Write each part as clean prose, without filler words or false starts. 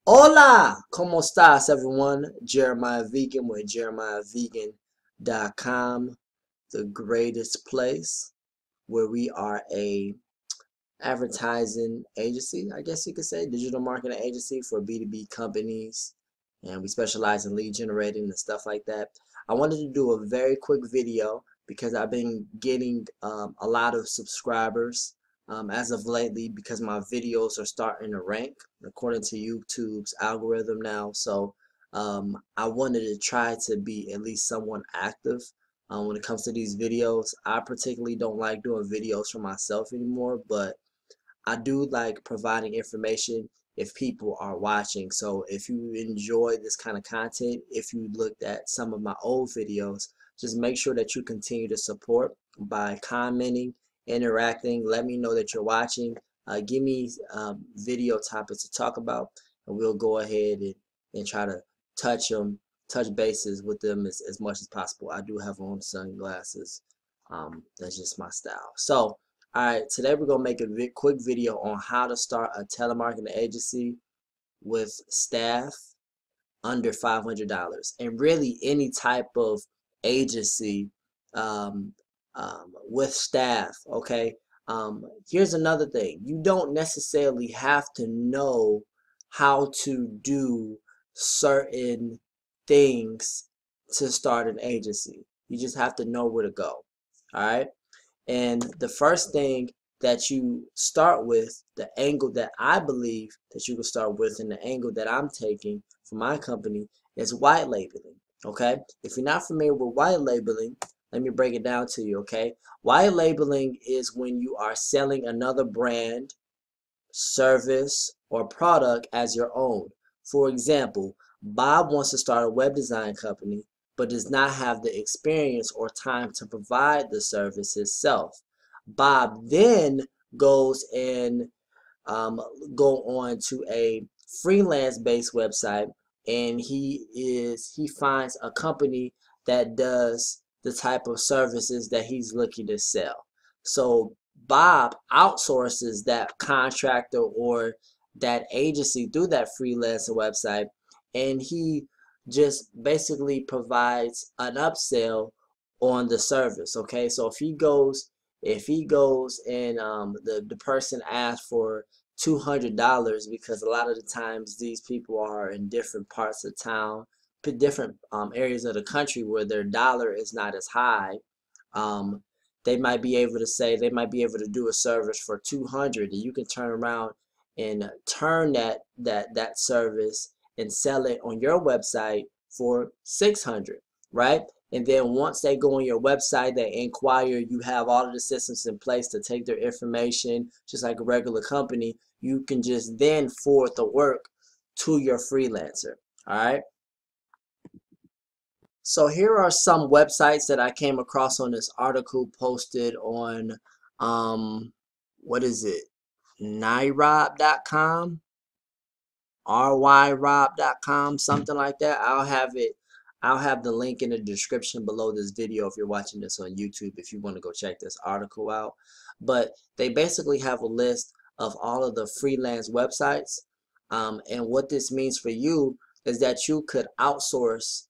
Hola, ¿cómo estás, everyone? Jeremiah Vegan with jeremiahvegan.com, the greatest place where we are a advertising agency, I guess you could say, digital marketing agency for B2B companies, and we specialize in lead generating and stuff like that. I wanted to do a very quick video because I've been getting a lot of subscribers as of lately because my videos are starting to rank according to YouTube's algorithm now. So I wanted to try to be at least somewhat active when it comes to these videos. I particularly don't like doing videos for myself anymore, but I do like providing information if people are watching. So if you enjoy this kind of content, if you looked at some of my old videos, just make sure that you continue to support by commenting, interacting. Let me know that you're watching. Give me video topics to talk about, and we'll go ahead and try to touch bases with them as much as possible. I do have on sunglasses. That's just my style. So, alright, today we're going to make a quick video on how to start a telemarketing agency with staff under $500, and really any type of agency um, with staff, okay? Here's another thing. You don't necessarily have to know how to do certain things to start an agency. You just have to know where to go, alright? And the first thing that you start with, the angle that I believe that you can start with, and the angle that I'm taking for my company is white labeling. Okay? If you're not familiar with white labeling, let me break it down to you. Okay? White labeling is when you are selling another brand, service, or product as your own. For example, Bob wants to start a web design company but does not have the experience or time to provide the service himself. Bob then goes and go on to a freelance based website, and he finds a company that does the type of services that he's looking to sell. So Bob outsources that contractor or that agency through that freelancer website, and he just basically provides an upsell on the service. Okay, so if he goes and the person asks for $200, because a lot of the times these people are in different parts of town, different areas of the country where their dollar is not as high. um, they might be able to do a service for 200, and you can turn around and turn that service and sell it on your website for 600, right? And then once they go on your website, they inquire, you have all of the systems in place to take their information, just like a regular company. You can just then forward the work to your freelancer. All right. So here are some websites that I came across on this article posted on, what is it? Nyrob.com, ryrob.com, something like that. I'll have the link in the description below this video if you're watching this on YouTube, if you want to go check this article out. But they basically have a list of all of the freelance websites. And what this means for you is that you could outsource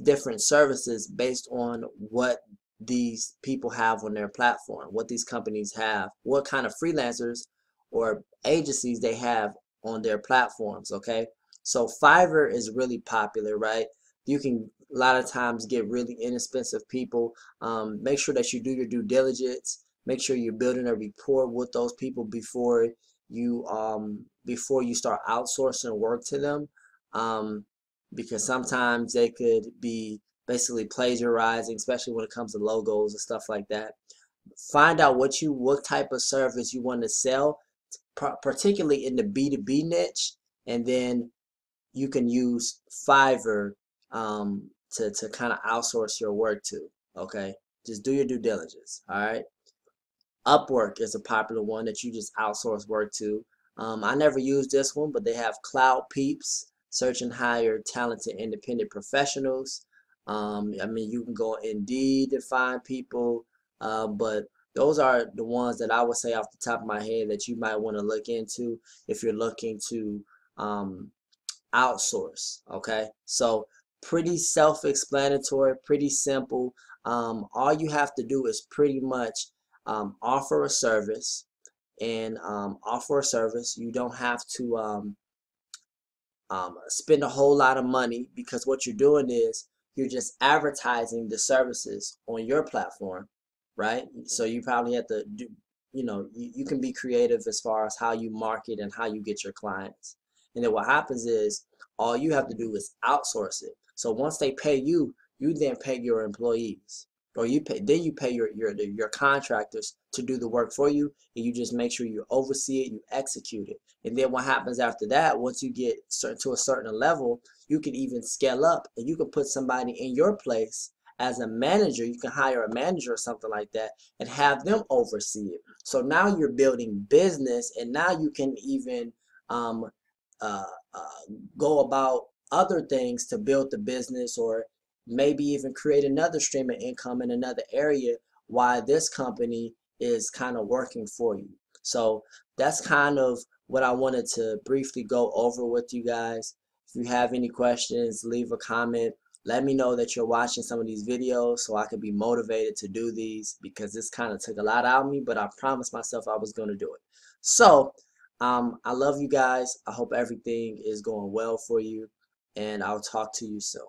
different services based on what these people have on their platform, what these companies have, what kind of freelancers or agencies they have on their platforms. Okay, so Fiverr is really popular, right? You can a lot of times get really inexpensive people. Make sure that you do your due diligence. Make sure you're building a rapport with those people before you start outsourcing work to them, because sometimes they could be basically plagiarizing, especially when it comes to logos and stuff like that. Find out what type of service you want to sell, particularly in the B2B niche, and then you can use Fiverr to kind of outsource your work to. Okay, just do your due diligence. All right. Upwork is a popular one that you just outsource work to. I never used this one, but they have Cloud Peeps, search and hire talented independent professionals. I mean, you can go Indeed to find people, but those are the ones that I would say off the top of my head that you might want to look into if you're looking to um, outsource. Okay, so pretty self-explanatory, pretty simple. All you have to do is pretty much offer a service, and offer a service. You don't have to spend a whole lot of money, because what you're doing is you're just advertising the services on your platform, right? So you probably have to do, you can be creative as far as how you market and how you get your clients. And then what happens is all you have to do is outsource it. So once they pay you, you then pay your employees, or you pay your contractors to do the work for you, and you just make sure you oversee it, you execute it. And then what happens after that, once you get to a certain level, you can even scale up, and you can put somebody in your place as a manager. You can hire a manager or something like that and have them oversee it. So now you're building business, and now you can even um, uh, go about other things to build the business, or maybe even create another stream of income in another area while this company is kind of working for you. So that's kind of what I wanted to briefly go over with you guys. If you have any questions, leave a comment. Let me know that you're watching some of these videos so I could be motivated to do these, because this kind of took a lot out of me, but I promised myself I was going to do it. So I love you guys. I hope everything is going well for you, and I'll talk to you soon.